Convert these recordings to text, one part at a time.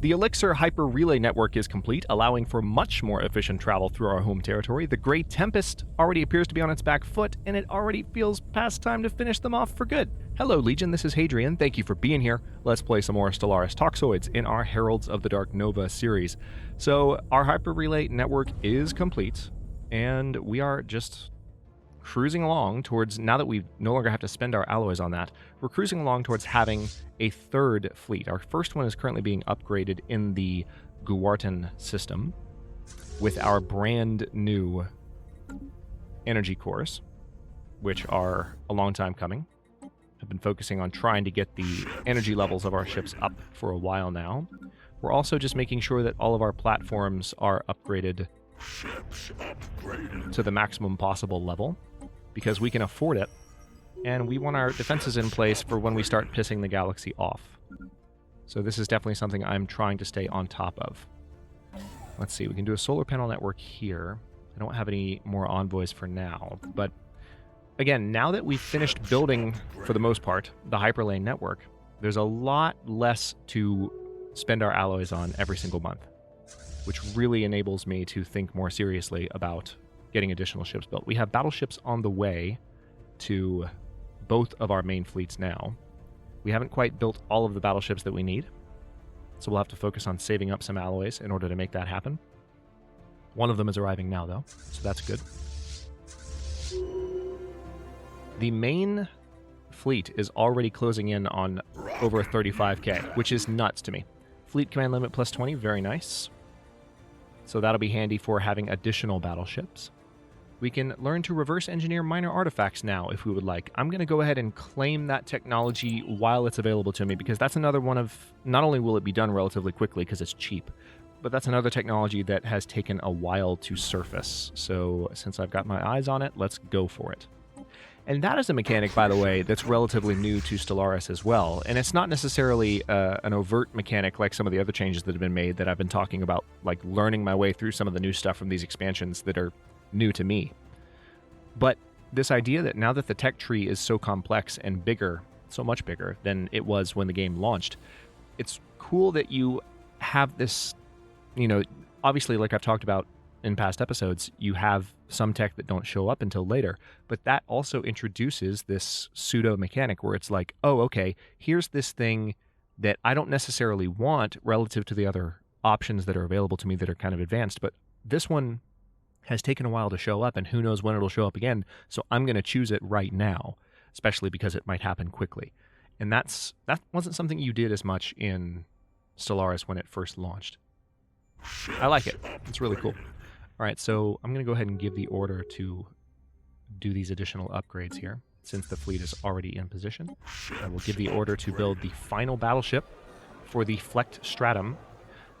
The Ullyxr Hyper Relay Network is complete, allowing for much more efficient travel through our home territory. The Great Tempest already appears to be on its back foot, and it already feels past time to finish them off for good. Hello, Legion, this is Hadrian. Thank you for being here. Let's play some more Stellaris Toxoids in our Heralds of the Dark Nova series. So, our Hyper Relay Network is complete, and we are just cruising along towards, now that we no longer have to spend our alloys on that, we're cruising along towards having a third fleet. Our first one is currently being upgraded in the Guartan system with our brand new energy cores, which are a long time coming. I've been focusing on trying to get the energy levels of our ships up for a while now. We're also just making sure that all of our platforms are upgraded to the maximum possible level, because we can afford it, and we want our defenses in place for when we start pissing the galaxy off. So this is definitely something I'm trying to stay on top of. Let's see, we can do a solar panel network here. I don't have any more envoys for now, but again, now that we've finished building, for the most part, the Hyperlane network, there's a lot less to spend our alloys on every single month, which really enables me to think more seriously about getting additional ships built. We have battleships on the way to both of our main fleets now. We haven't quite built all of the battleships that we need, so we'll have to focus on saving up some alloys in order to make that happen. One of them is arriving now, though, so that's good. The main fleet is already closing in on over 35k, which is nuts to me. Fleet command limit plus 20, very nice. So that'll be handy for having additional battleships. We can learn to reverse engineer minor artifacts now if we would like. I'm going to go ahead and claim that technology while it's available to me, because that's another one of, not only will it be done relatively quickly because it's cheap, but that's another technology that has taken a while to surface. So since I've got my eyes on it, let's go for it. And that is a mechanic, by the way, that's relatively new to Stellaris as well. And it's not necessarily an overt mechanic like some of the other changes that have been made that I've been talking about, like learning my way through some of the new stuff from these expansions that are new to me. But this idea that now that the tech tree is so complex and bigger, so much bigger than it was when the game launched, it's cool that you have this, you know, obviously, like I've talked about in past episodes, you have some tech that don't show up until later, but that also introduces this pseudo mechanic where it's like, oh, okay, here's this thing that I don't necessarily want relative to the other options that are available to me that are kind of advanced, but this one has taken a while to show up, and who knows when it'll show up again, so I'm going to choose it right now, especially because it might happen quickly. And that wasn't something you did as much in Stellaris when it first launched. I like it. It's really cool. All right, so I'm going to go ahead and give the order to do these additional upgrades here, since the fleet is already in position. I will give the order to build the final battleship for the Flecked Stratum.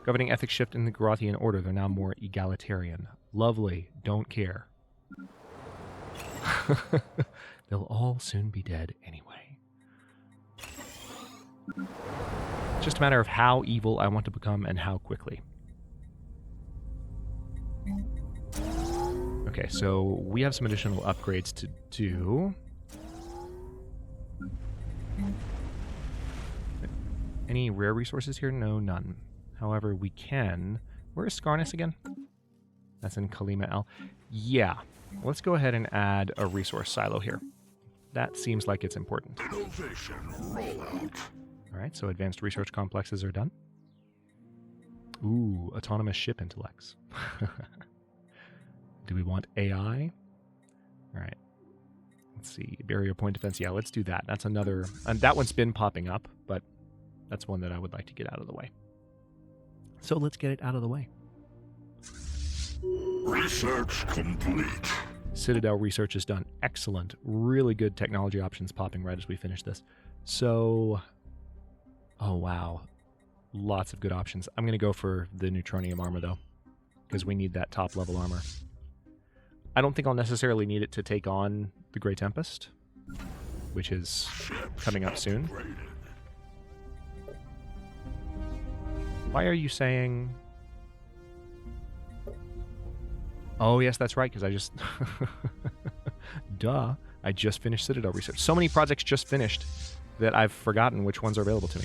Governing ethics shift in the Garothian order. They're now more egalitarian. Lovely. Don't care. They'll all soon be dead anyway. It's just a matter of how evil I want to become and how quickly. Okay, so we have some additional upgrades to do. Any rare resources here? No, none. However, we can... Where is Skarnus again? That's in Kalima L. Yeah, let's go ahead and add a resource silo here. That seems like it's important. Alright, so advanced research complexes are done. Ooh, autonomous ship intellects. Do we want AI? Alright. Let's see. Barrier point defense. Yeah, let's do that. That's another... And that one's been popping up, but that's one that I would like to get out of the way. So let's get it out of the way. Research complete. Citadel research is done. Excellent. Really good technology options popping right as we finish this. So... Oh, wow. Lots of good options. I'm going to go for the neutronium armor, though, because we need that top-level armor. I don't think I'll necessarily need it to take on the Grey Tempest, which is coming up soon. Why are you saying... Oh, yes, that's right, because I just... Duh. I just finished Citadel research. So many projects just finished that I've forgotten which ones are available to me.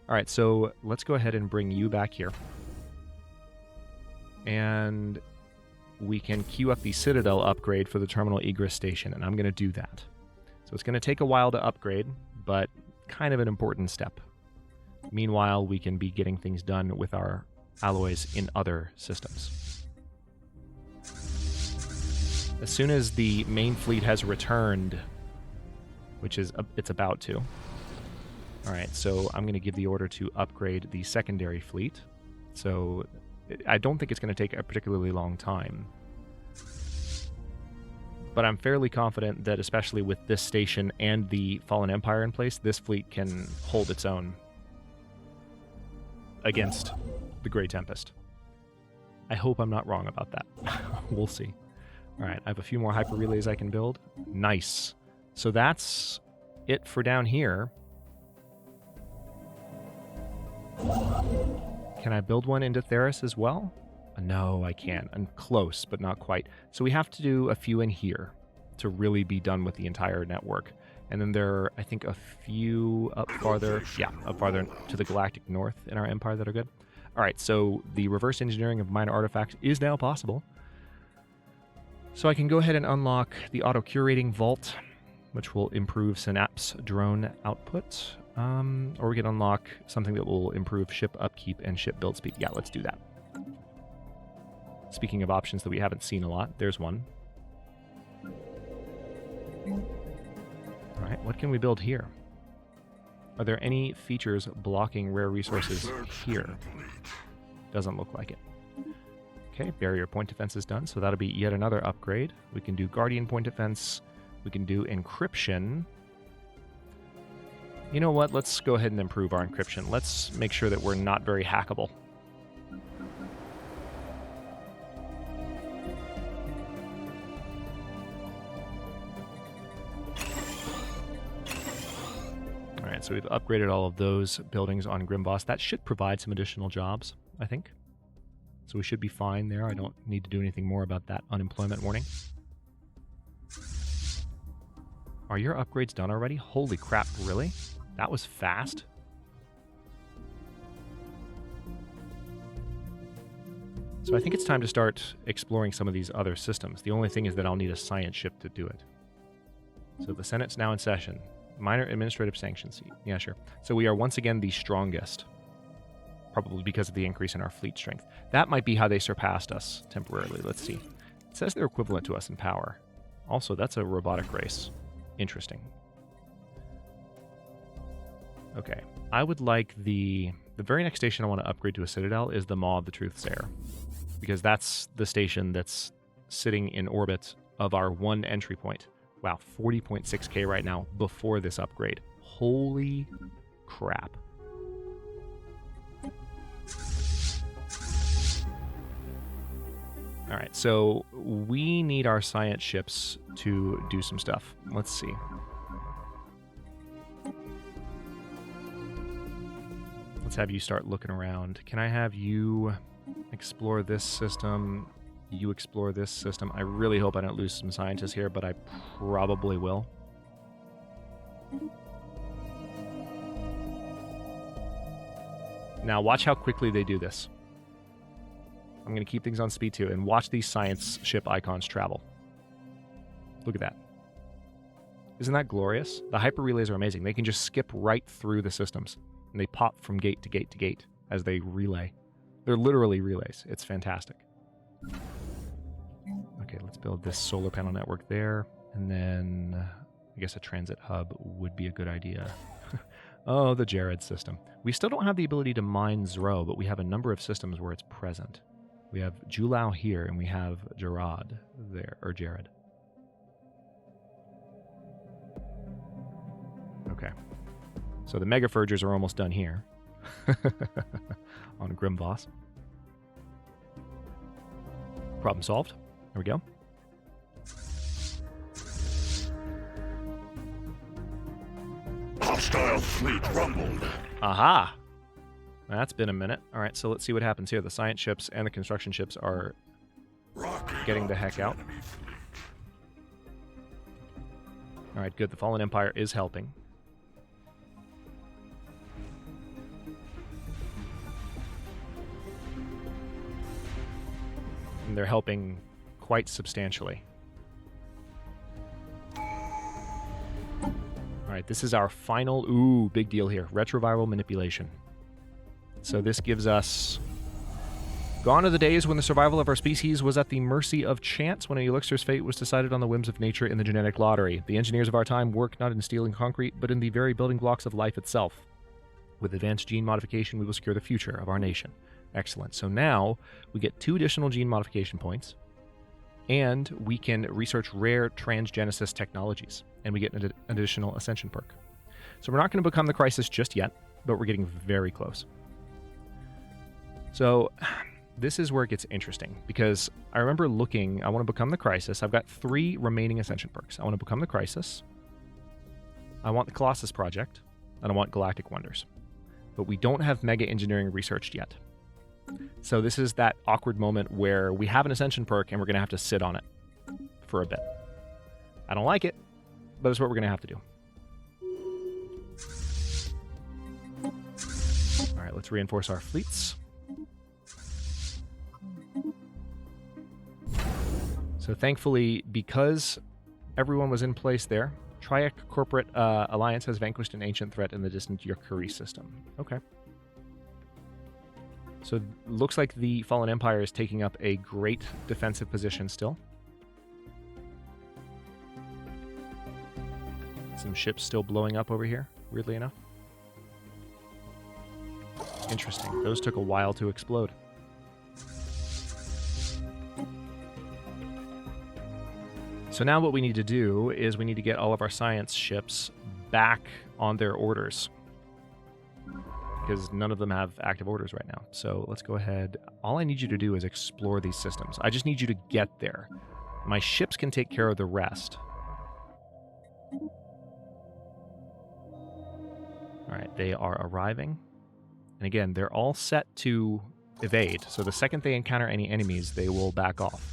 All right, so let's go ahead and bring you back here. And we can queue up the Citadel upgrade for the Terminal Egress Station, and I'm going to do that. So it's going to take a while to upgrade, but kind of an important step. Meanwhile, we can be getting things done with our alloys in other systems. As soon as the main fleet has returned, which is it's about to. All right, so I'm going to give the order to upgrade the secondary fleet. So I don't think it's going to take a particularly long time. But I'm fairly confident that, especially with this station and the Fallen Empire in place, this fleet can hold its own against the Grey Tempest. I hope I'm not wrong about that. We'll see. All right, I have a few more hyper relays I can build. Nice. So that's it for down here. Can I build one into Theris as well? No, I can't. I'm close, but not quite. So we have to do a few in here to really be done with the entire network. And then there are, I think, a few up farther. Yeah, up farther to the Galactic North in our empire that are good. All right, so the reverse engineering of minor artifacts is now possible. So I can go ahead and unlock the auto-curating vault, which will improve Synapse drone output. Or we can unlock something that will improve ship upkeep and ship build speed. Yeah, let's do that. Speaking of options that we haven't seen a lot, there's one. All right, what can we build here? Are there any features blocking rare resources here? Doesn't look like it. Okay, barrier point defense is done, so that'll be yet another upgrade. We can do guardian point defense. We can do encryption. You know what? Let's go ahead and improve our encryption. Let's make sure that we're not very hackable. All right, so we've upgraded all of those buildings on Grimboss. That should provide some additional jobs, I think. So we should be fine there. I don't need to do anything more about that unemployment warning. Are your upgrades done already? Holy crap, really? That was fast. So I think it's time to start exploring some of these other systems. The only thing is that I'll need a science ship to do it. So the Senate's now in session. Minor administrative sanctions. Yeah, sure. So we are once again the strongest. Probably because of the increase in our fleet strength. That might be how they surpassed us temporarily. Let's see. It says they're equivalent to us in power. Also, that's a robotic race. Interesting. Okay. I would like the very next station I want to upgrade to a Citadel is the Maw of the Truthsayer. Because that's the station that's sitting in orbit of our one entry point. Wow, 40.6k right now before this upgrade. Holy crap. All right, so we need our science ships to do some stuff. Let's see. Let's have you start looking around. Can I have you explore this system? You explore this system. I really hope I don't lose some scientists here, but I probably will. Now watch how quickly they do this. I'm going to keep things on speed 2 and watch these science ship icons travel. Look at that. Isn't that glorious? The hyper relays are amazing. They can just skip right through the systems, and they pop from gate to gate to gate as they relay. They're literally relays. It's fantastic. Okay, let's build this solar panel network there, and then I guess a transit hub would be a good idea. Oh, the Jared system. We still don't have the ability to mine Zro, but we have a number of systems where it's present. We have Julau here, and we have Gerard there, or Jared. Okay. So the Mega Forgers are almost done here. On Grimboss. Problem solved. There we go. Hostile fleet rumbled. Aha! That's been a minute. All right, so let's see what happens here. The science ships and the construction ships are getting the heck out. All right, good. The Fallen Empire is helping. And they're helping quite substantially. Alright, this is our final... Ooh, big deal here. Retroviral manipulation. So this gives us... Gone are the days when the survival of our species was at the mercy of chance, when a Ullyxr's fate was decided on the whims of nature in the genetic lottery. The engineers of our time work not in steel and concrete, but in the very building blocks of life itself. With advanced gene modification, we will secure the future of our nation. Excellent. So now we get 2 additional gene modification points, and we can research rare transgenesis technologies, and we get an additional ascension perk. So we're not going to become the Crisis just yet, but we're getting very close. So... This is where it gets interesting, because I remember looking, I want to become the Crisis. I've got 3 remaining Ascension perks. I want to become the Crisis, I want the Colossus Project, and I want Galactic Wonders. But we don't have Mega Engineering researched yet. So this is that awkward moment where we have an Ascension perk and we're going to have to sit on it for a bit. I don't like it, but it's what we're going to have to do. All right, let's reinforce our fleets. So thankfully, because everyone was in place there, Triac Corporate Alliance has vanquished an ancient threat in the distant Yukari system. Okay. So looks like the Fallen Empire is taking up a great defensive position still. Some ships still blowing up over here, weirdly enough. Interesting. Those took a while to explode. So now what we need to do is we need to get all of our science ships back on their orders, because none of them have active orders right now. So let's go ahead. All I need you to do is explore these systems. I just need you to get there. My ships can take care of the rest. All right, they are arriving. And again, they're all set to evade. So the second they encounter any enemies, they will back off.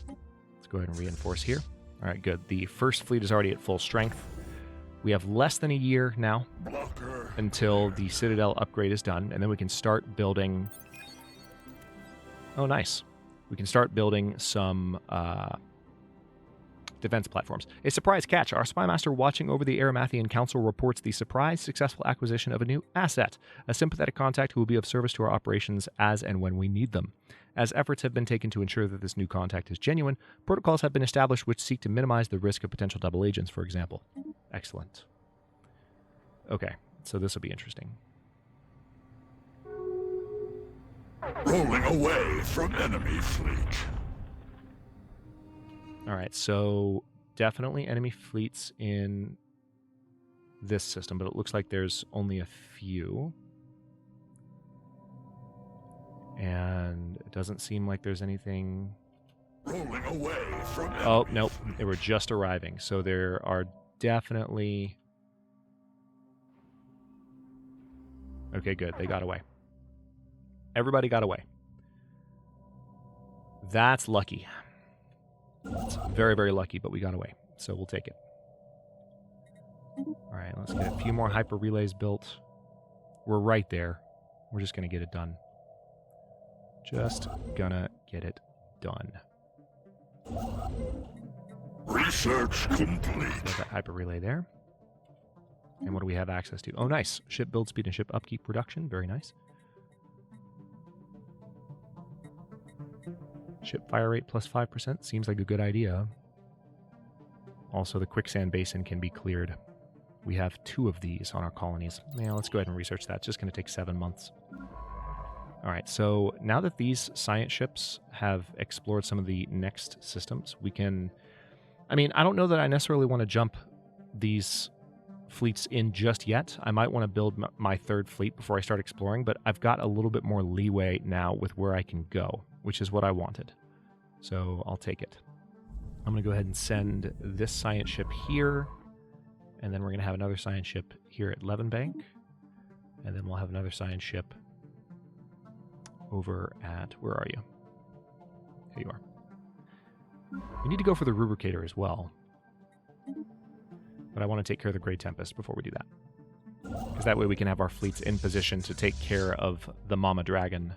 Let's go ahead and reinforce here. All right, good. The first fleet is already at full strength. We have less than a year now until the Citadel upgrade is done, and then we can start building... Oh, nice. We can start building some defense platforms. A surprise catch. Our spy master watching over the Aramathian Council reports the surprise successful acquisition of a new asset, a sympathetic contact who will be of service to our operations as and when we need them. As efforts have been taken to ensure that this new contact is genuine, protocols have been established which seek to minimize the risk of potential double agents, for example. Excellent. Okay, so this will be interesting. Rolling away from enemy fleet. All right, so definitely enemy fleets in this system, but it looks like there's only a few. And it doesn't seem like there's anything... Rolling away from enemy. Oh, nope, they were just arriving. So there are definitely... Okay, good, they got away. Everybody got away. That's lucky. It's very, very lucky, but we got away. So we'll take it. All right, let's get a few more hyper relays built. We're right there. We're just going to get it done. Just gonna get it done. Research complete. There's that hyper relay there. And what do we have access to? Oh, nice. Ship build speed and ship upkeep reduction. Very nice. Ship fire rate plus 5%. Seems like a good idea. Also, the quicksand basin can be cleared. We have 2 of these on our colonies. Yeah, let's go ahead and research that. It's just going to take 7 months. All right, so now that these science ships have explored some of the next systems, we can... I mean, I don't know that I necessarily want to jump these fleets in just yet. I might want to build my 3rd fleet before I start exploring, but I've got a little bit more leeway now with where I can go, which is what I wanted. So I'll take it. I'm going to go ahead and send this science ship here, and then we're going to have another science ship here at Levenbank, and then we'll have another science ship over at... Where are you? Here you are. We need to go for the Rubricator as well. But I want to take care of the Grey Tempest before we do that. Because that way we can have our fleets in position to take care of the Mama Dragon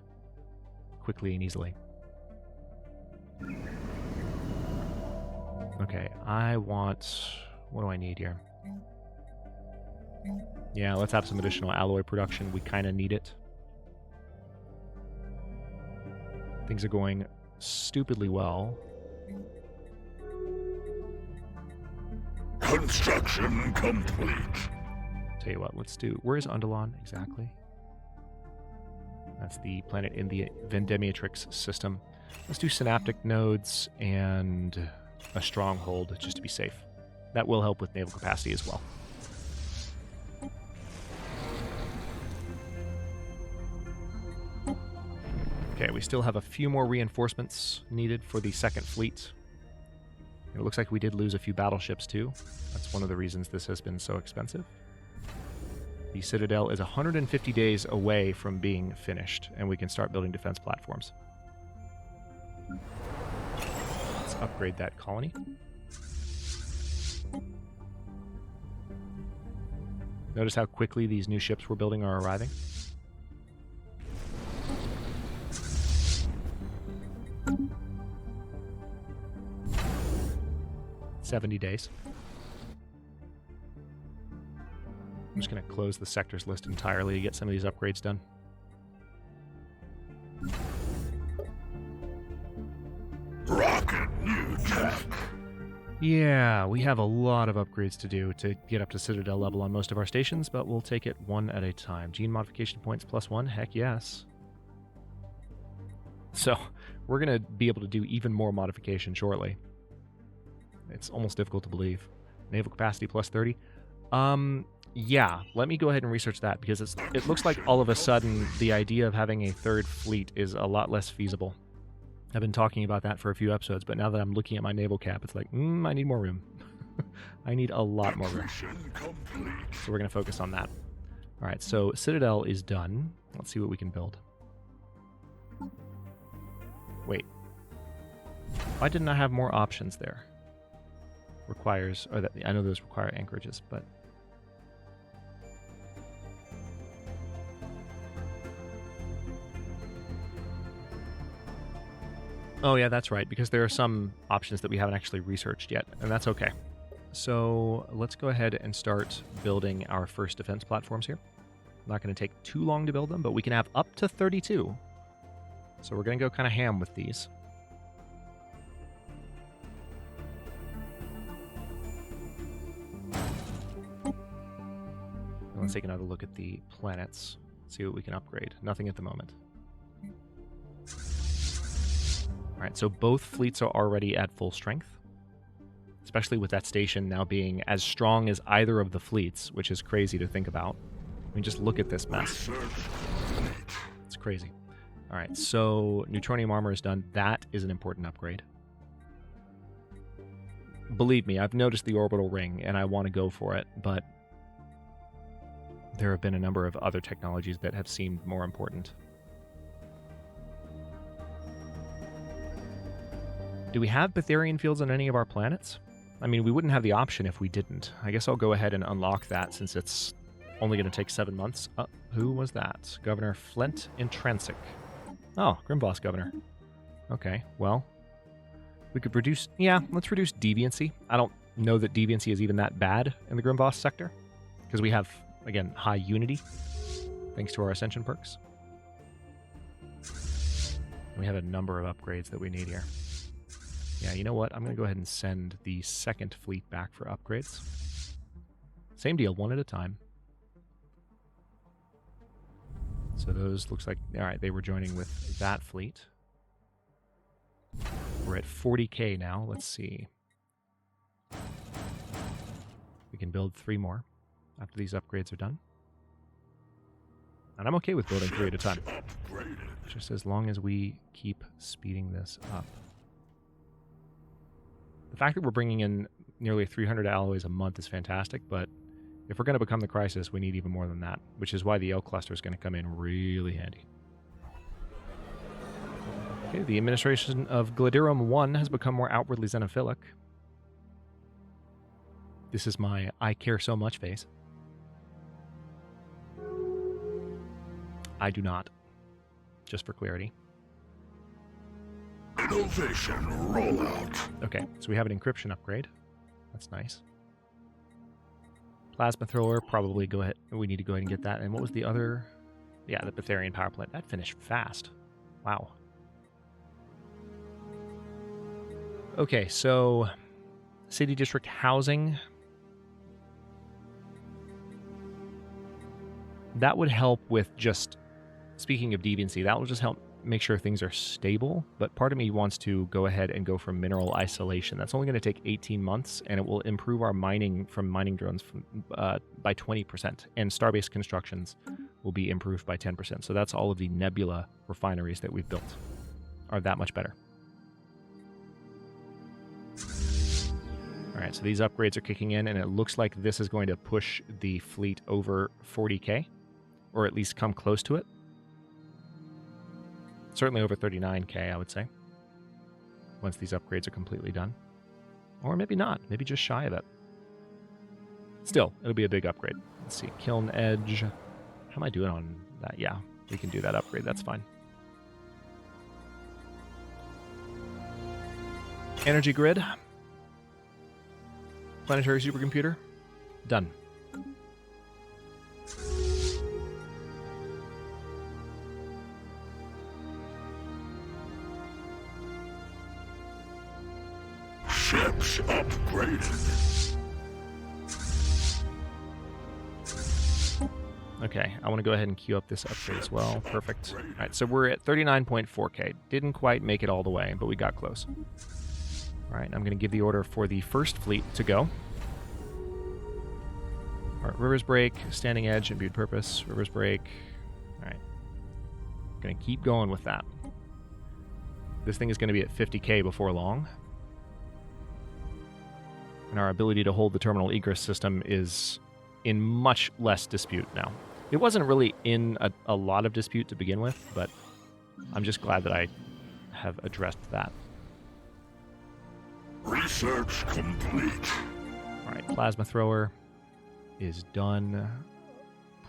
quickly and easily. Okay, I want... What do I need here? Yeah, let's have some additional alloy production. We kind of need it. Things are going stupidly well. Construction complete. Tell you what, let's do... Where is Undulon exactly? That's the planet in the Vendemiatrix system. Let's do synaptic nodes and a stronghold just to be safe. That will help with naval capacity as well. Okay, we still have a few more reinforcements needed for the second fleet. It looks like we did lose a few battleships too. That's one of the reasons this has been so expensive. The Citadel is 150 days away from being finished, and we can start building defense platforms. Let's upgrade that colony. Notice how quickly these new ships we're building are arriving. $70 days. I'm just going to close the sectors list entirely to get some of these upgrades done. Rocket new tech. Yeah, we have a lot of upgrades to do to get up to Citadel level on most of our stations, but we'll take it one at a time. Gene modification points +1? Heck yes. So, we're going to be able to do even more modification shortly. It's almost difficult to believe. Naval capacity +30. Yeah, let me go ahead and research that, because it looks like all of a sudden the idea of having a third fleet is a lot less feasible. I've been talking about that for a few episodes, but now that I'm looking at my naval cap, it's like, I need more room. I need a lot more room. So we're going to focus on that. All right, so Citadel is done. Let's see what we can build. Wait. Why didn't I have more options there? Requires, or that I know those require anchorages, but... Oh yeah, that's right, because there are some options that we haven't actually researched yet, and that's okay. So let's go ahead and start building our first defense platforms here. Not going to take too long to build them, but we can have up to 32. So we're going to go kind of ham with these. And let's take another look at the planets, see what we can upgrade. Nothing at the moment. Alright, so both fleets are already at full strength, especially with that station now being as strong as either of the fleets, which is crazy to think about. I mean, just look at this mess. It's crazy. Alright, so neutronium armor is done. That is an important upgrade. Believe me, I've noticed the orbital ring, and I want to go for it, but there have been a number of other technologies that have seemed more important. Do we have Betharian fields on any of our planets? I mean, we wouldn't have the option if we didn't. I guess I'll go ahead and unlock that since it's only going to take 7 months. Who was that? Governor Flint Intrinsic. Oh, Grimboss Governor. Okay, well, we could produce... Yeah, let's reduce deviancy. I don't know that deviancy is even that bad in the Grimboss sector, because we have, again, high unity, thanks to our Ascension perks. We have a number of upgrades that we need here. Yeah, you know what? I'm going to go ahead and send the second fleet back for upgrades. Same deal, one at a time. So those looks like... Alright, they were joining with that fleet. We're at 40k now. Let's see. We can build 3 more after these upgrades are done. And I'm okay with building 3 at a time. Just as long as we keep speeding this up. The fact that we're bringing in nearly 300 alloys a month is fantastic, but if we're going to become the Crisis, we need even more than that, which is why the L cluster is going to come in really handy. Okay, the administration of Gladirum 1 has become more outwardly xenophilic. This is my I care so much face. I do not, just for clarity. Innovation rollout. Okay, so we have an encryption upgrade. That's nice. Plasma thrower, probably go ahead. We need to go ahead and get that. And what was the other? Yeah, the Betharian power plant. That finished fast. Wow. Okay, so city district housing. That would help with just, speaking of deviancy, that will just help make sure things are stable. But part of me wants to go ahead and go for mineral isolation. That's only going to take 18 months, and it will improve our mining from mining drones by 20%. And starbase constructions will be improved by 10%. So that's all of the nebula refineries that we've built are that much better. All right, so these upgrades are kicking in, and it looks like this is going to push the fleet over 40K, or at least come close to it. Certainly over 39K, I would say, once these upgrades are completely done. Or maybe not, maybe just shy of it. Still, it'll be a big upgrade. Let's see, Kiln Edge. How am I doing on that? Yeah, we can do that upgrade, that's fine. Energy grid. Planetary supercomputer. Done. Ships upgraded. Okay, I want to go ahead and queue up this upgrade as well. Perfect. All right, so we're at 39.4K. Didn't quite make it all the way, but we got close. All right, I'm going to give the order for the first fleet to go. All right, Rivers Break, Standing Edge, Imbued Purpose, Rivers Break. All right, going to keep going with that. This thing is going to be at 50K before long. And our ability to hold the terminal egress system is in much less dispute now. It wasn't really in a lot of dispute to begin with, but I'm just glad that I have addressed that. Research complete. All right, plasma thrower is done.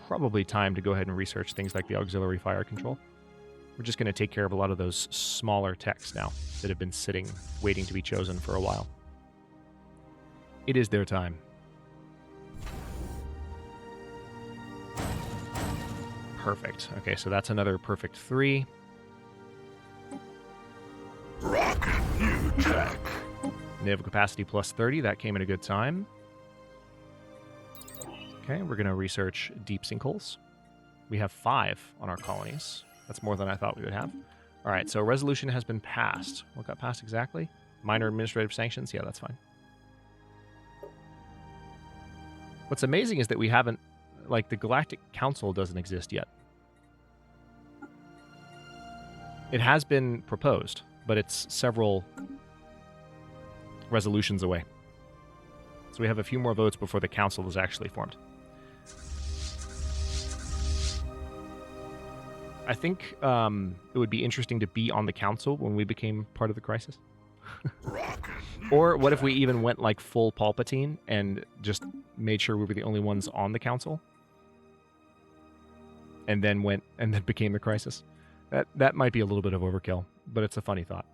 Probably time to go ahead and research things like the auxiliary fire control. We're just going to take care of a lot of those smaller techs now that have been sitting, waiting to be chosen for a while. It is their time. Perfect. Okay, so that's another perfect 3. Rocket new tech. Naval capacity plus 30. That came at a good time. Okay, we're going to research deep sinkholes. We have 5 on our colonies. That's more than I thought we would have. All right, so resolution has been passed. What got passed exactly? Minor administrative sanctions? Yeah, that's fine. What's amazing is that we haven't, like, the Galactic Council doesn't exist yet. It has been proposed, but it's several resolutions away. So we have a few more votes before the council is actually formed. I think it would be interesting to be on the council when we became part of the crisis. Or what if we even went like full Palpatine and just made sure we were the only ones on the council, and then became the crisis? That might be a little bit of overkill, but it's a funny thought.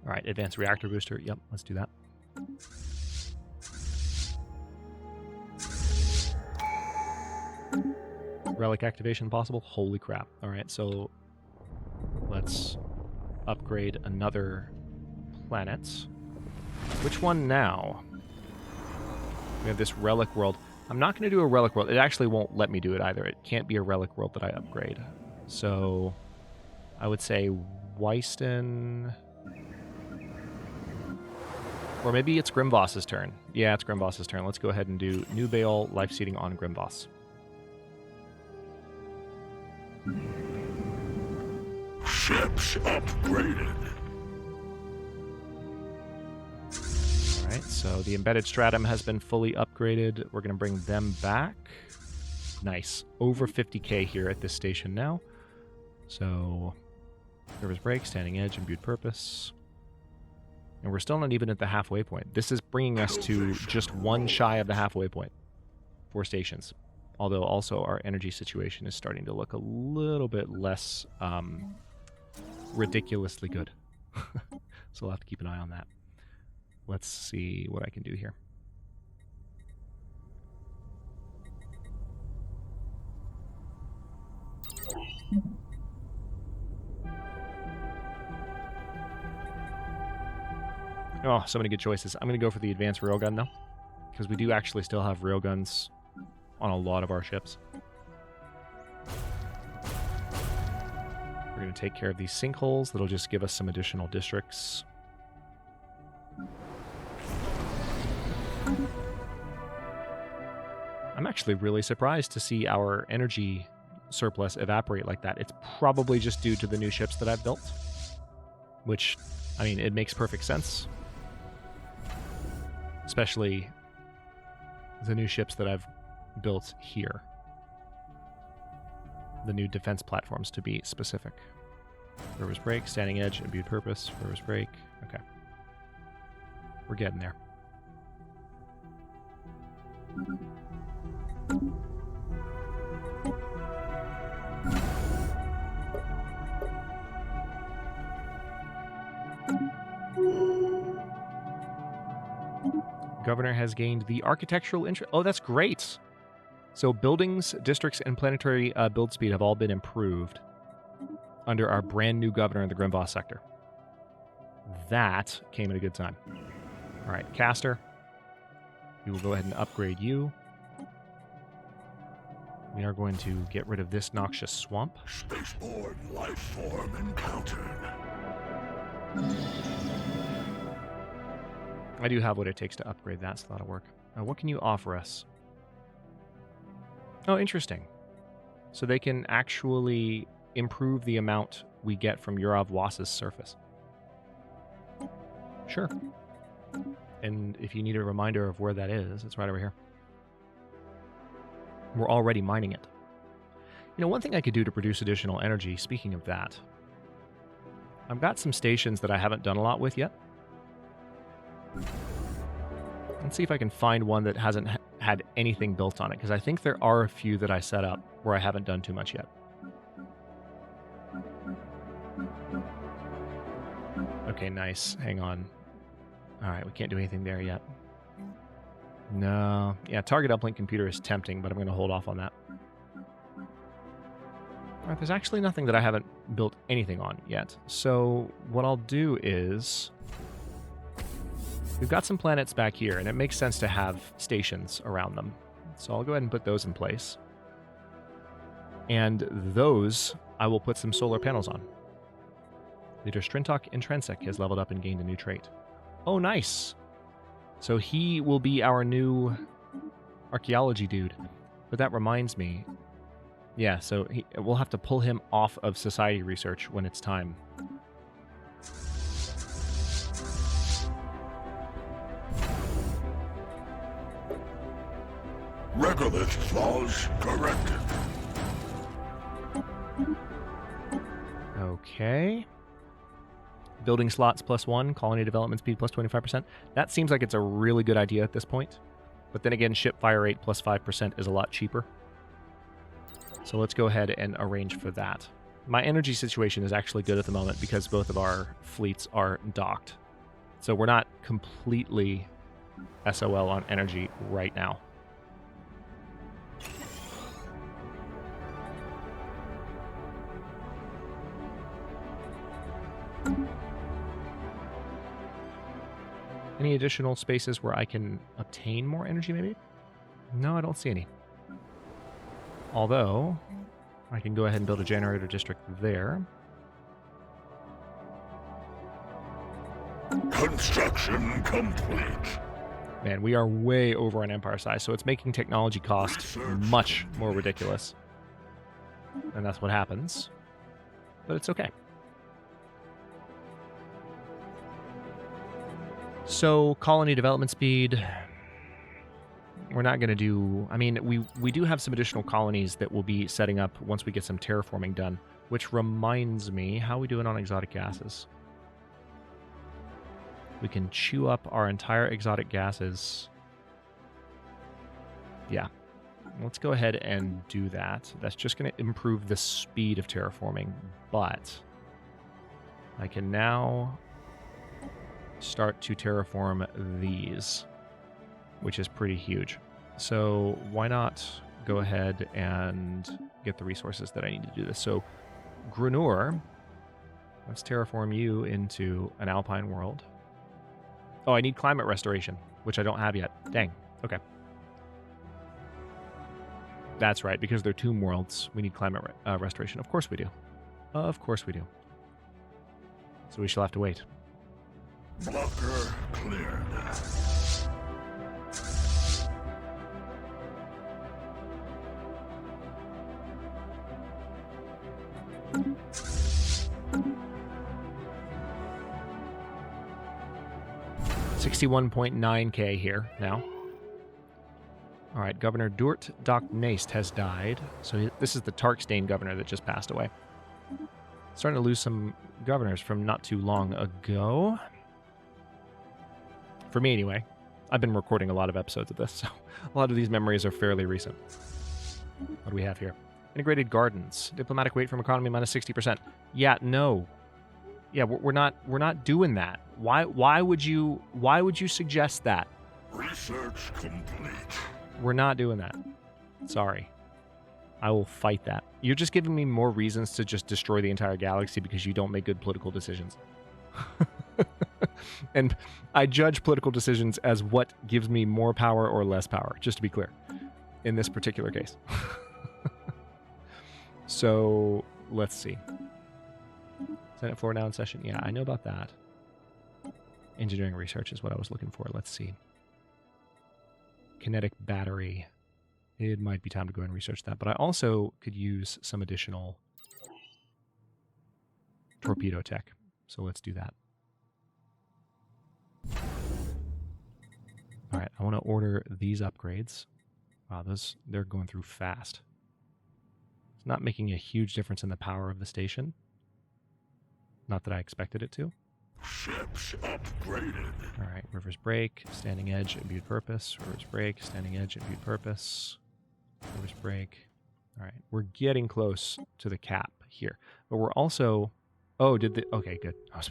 All right, advanced reactor booster. Yep, let's do that. Relic activation possible? Holy crap. All right, so let's upgrade another planet. Which one now? We have this relic world. I'm not going to do a relic world. It actually won't let me do it either. It can't be a relic world that I upgrade. So I would say Weiston. Or maybe it's Grimvoss's turn. Yeah, it's Grimvoss's turn. Let's go ahead and do New Baal, life seeding on Grimvoss. Ships upgraded. All right, so the embedded stratum has been fully upgraded. We're going to bring them back. Nice. Over 50k here at this station now. So, Rivers Break, Standing Edge, Imbued Purpose. And we're still not even at the halfway point. This is bringing us to just one shy of the halfway point. 4 stations. Although also our energy situation is starting to look a little bit less ridiculously good. So we'll have to keep an eye on that. Let's see what I can do here. Oh, so many good choices. I'm going to go for the advanced railgun, though, because we do actually still have railguns on a lot of our ships. We're going to take care of these sinkholes. That'll just give us some additional districts. I'm actually really surprised to see our energy surplus evaporate like that. It's probably just due to the new ships that I've built, which, I mean, it makes perfect sense. Especially the new ships that I've built here. The new defense platforms, to be specific. Rivers break, standing edge, imbued purpose, rivers break. Okay. We're getting there. Governor has gained the architectural interest. Oh, that's great. So buildings, districts, and planetary build speed have all been improved under our brand new governor in the Grimvoss sector. That came at a good time. All right, Caster. We will go ahead and upgrade you. We are going to get rid of this noxious swamp. Spaceborne life form encountered. I do have what it takes to upgrade that. It's a lot of work. What can you offer us? Oh, interesting. So they can actually improve the amount we get from Yurav Was's surface. Sure. And if you need a reminder of where that is, it's right over here. We're already mining it. You know, one thing I could do to produce additional energy, speaking of that, I've got some stations that I haven't done a lot with yet. Let's see if I can find one that hasn't had anything built on it, because I think there are a few that I set up where I haven't done too much yet. Okay, nice. Hang on. All right, we can't do anything there yet. No. Yeah, target uplink computer is tempting, but I'm going to hold off on that. All right, there's actually nothing that I haven't built anything on yet. So what I'll do is... we've got some planets back here, and it makes sense to have stations around them. So I'll go ahead and put those in place. And those, I will put some solar panels on. Leader Strintok Intrinsec has leveled up and gained a new trait. Oh, nice! So he will be our new archaeology dude. But that reminds me... yeah, so we'll have to pull him off of society research when it's time. Regolith flaws corrected. Okay. Building slots +1, colony development speed +25%. That seems like it's a really good idea at this point. But then again, ship fire rate +5% is a lot cheaper. So let's go ahead and arrange for that. My energy situation is actually good at the moment because both of our fleets are docked. So we're not completely SOL on energy right now. Any additional spaces where I can obtain more energy, maybe? No, I don't see any. Although, I can go ahead and build a generator district there. Construction complete. Man, we are way over on empire size, so it's making technology cost much more ridiculous. And that's what happens. But it's okay. So, colony development speed, we're not going to do... I mean, we do have some additional colonies that we'll be setting up once we get some terraforming done, which reminds me, how are we doing on exotic gases? We can chew up our entire exotic gases. Yeah. Let's go ahead and do that. That's just going to improve the speed of terraforming, but I can now start to terraform these, which is pretty huge. So why not go ahead and get the resources that I need to do this. So Grunur, let's terraform you into an alpine world. Oh, I need climate restoration, which I don't have yet. Dang. Okay. That's right, because they're tomb worlds, we need climate restoration. Of course we do. Of course we do. So we shall have to wait. Blocker cleared. $61.9K here now. All right, Governor Durt Doc Naist has died. So this is the Tarkstein governor that just passed away. Starting to lose some governors from not too long ago. For me, anyway. I've been recording a lot of episodes of this, so a lot of these memories are fairly recent. What do we have here? Integrated gardens. Diplomatic weight from economy minus 60%. Yeah, no. Yeah, we're not doing that. Why would you suggest that? Research complete. We're not doing that. Sorry. I will fight that. You're just giving me more reasons to just destroy the entire galaxy because you don't make good political decisions. And I judge political decisions as what gives me more power or less power, just to be clear, in this particular case. So, let's see. Senate floor now in session. Yeah, I know about that. Engineering research is what I was looking for. Let's see. Kinetic battery. It might be time to go and research that. But I also could use some additional torpedo tech. So let's do that. All right, I want to order these upgrades. Wow, they're going through fast. It's not making a huge difference in the power of the station. Not that I expected it to. Ships upgraded. All right, River's Break, Standing Edge, Imbued Purpose. River's Break, Standing Edge, Imbued Purpose. River's Break. All right, we're getting close to the cap here. But we're also... Oh, okay, good. I was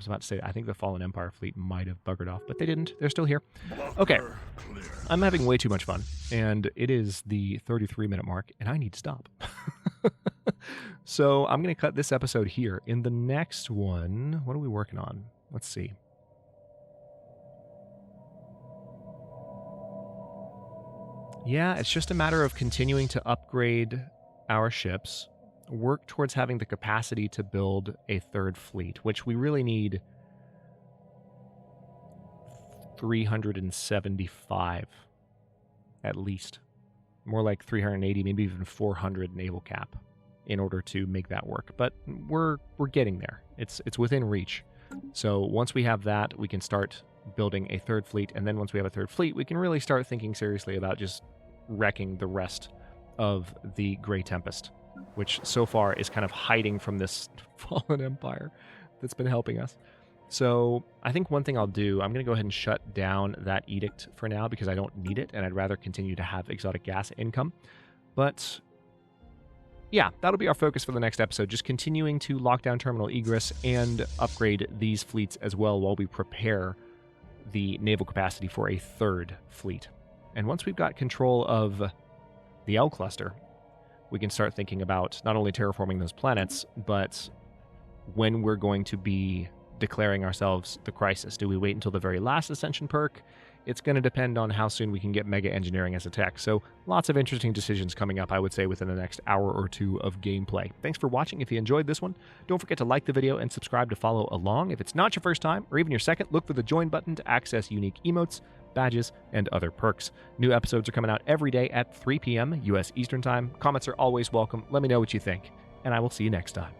about to say, I think the Fallen Empire fleet might have buggered off, but they didn't. They're still here. Okay, I'm having way too much fun, and it is the 33-minute mark, and I need to stop. So I'm going to cut this episode here. In the next one, what are we working on? Let's see. Yeah, it's just a matter of continuing to upgrade our ships, work towards having the capacity to build a third fleet, which we really need 375 at least. More like 380, maybe even 400 naval cap in order to make that work. But we're getting there. It's within reach. So once we have that, we can start building a third fleet, and then once we have a third fleet, we can really start thinking seriously about just wrecking the rest of the Grey Tempest, which so far is kind of hiding from this fallen empire that's been helping us. So I think one thing I'll do, I'm going to go ahead and shut down that edict for now because I don't need it, and I'd rather continue to have exotic gas income. But yeah, that'll be our focus for the next episode, just continuing to lock down terminal egress and upgrade these fleets as well while we prepare the naval capacity for a third fleet. And once we've got control of the L cluster, we can start thinking about not only terraforming those planets, but when we're going to be declaring ourselves the crisis. Do we wait until the very last ascension perk? It's going to depend on how soon we can get mega engineering as a tech. So lots of interesting decisions coming up, I would say, within the next hour or two of gameplay. Thanks for watching. If you enjoyed this one, don't forget to like the video and subscribe to follow along. If it's not your first time or even your second, look for the join button to access unique emotes, badges, and other perks. New episodes are coming out every day at 3 p.m. U.S. Eastern Time. Comments are always welcome. Let me know what you think, and I will see you next time.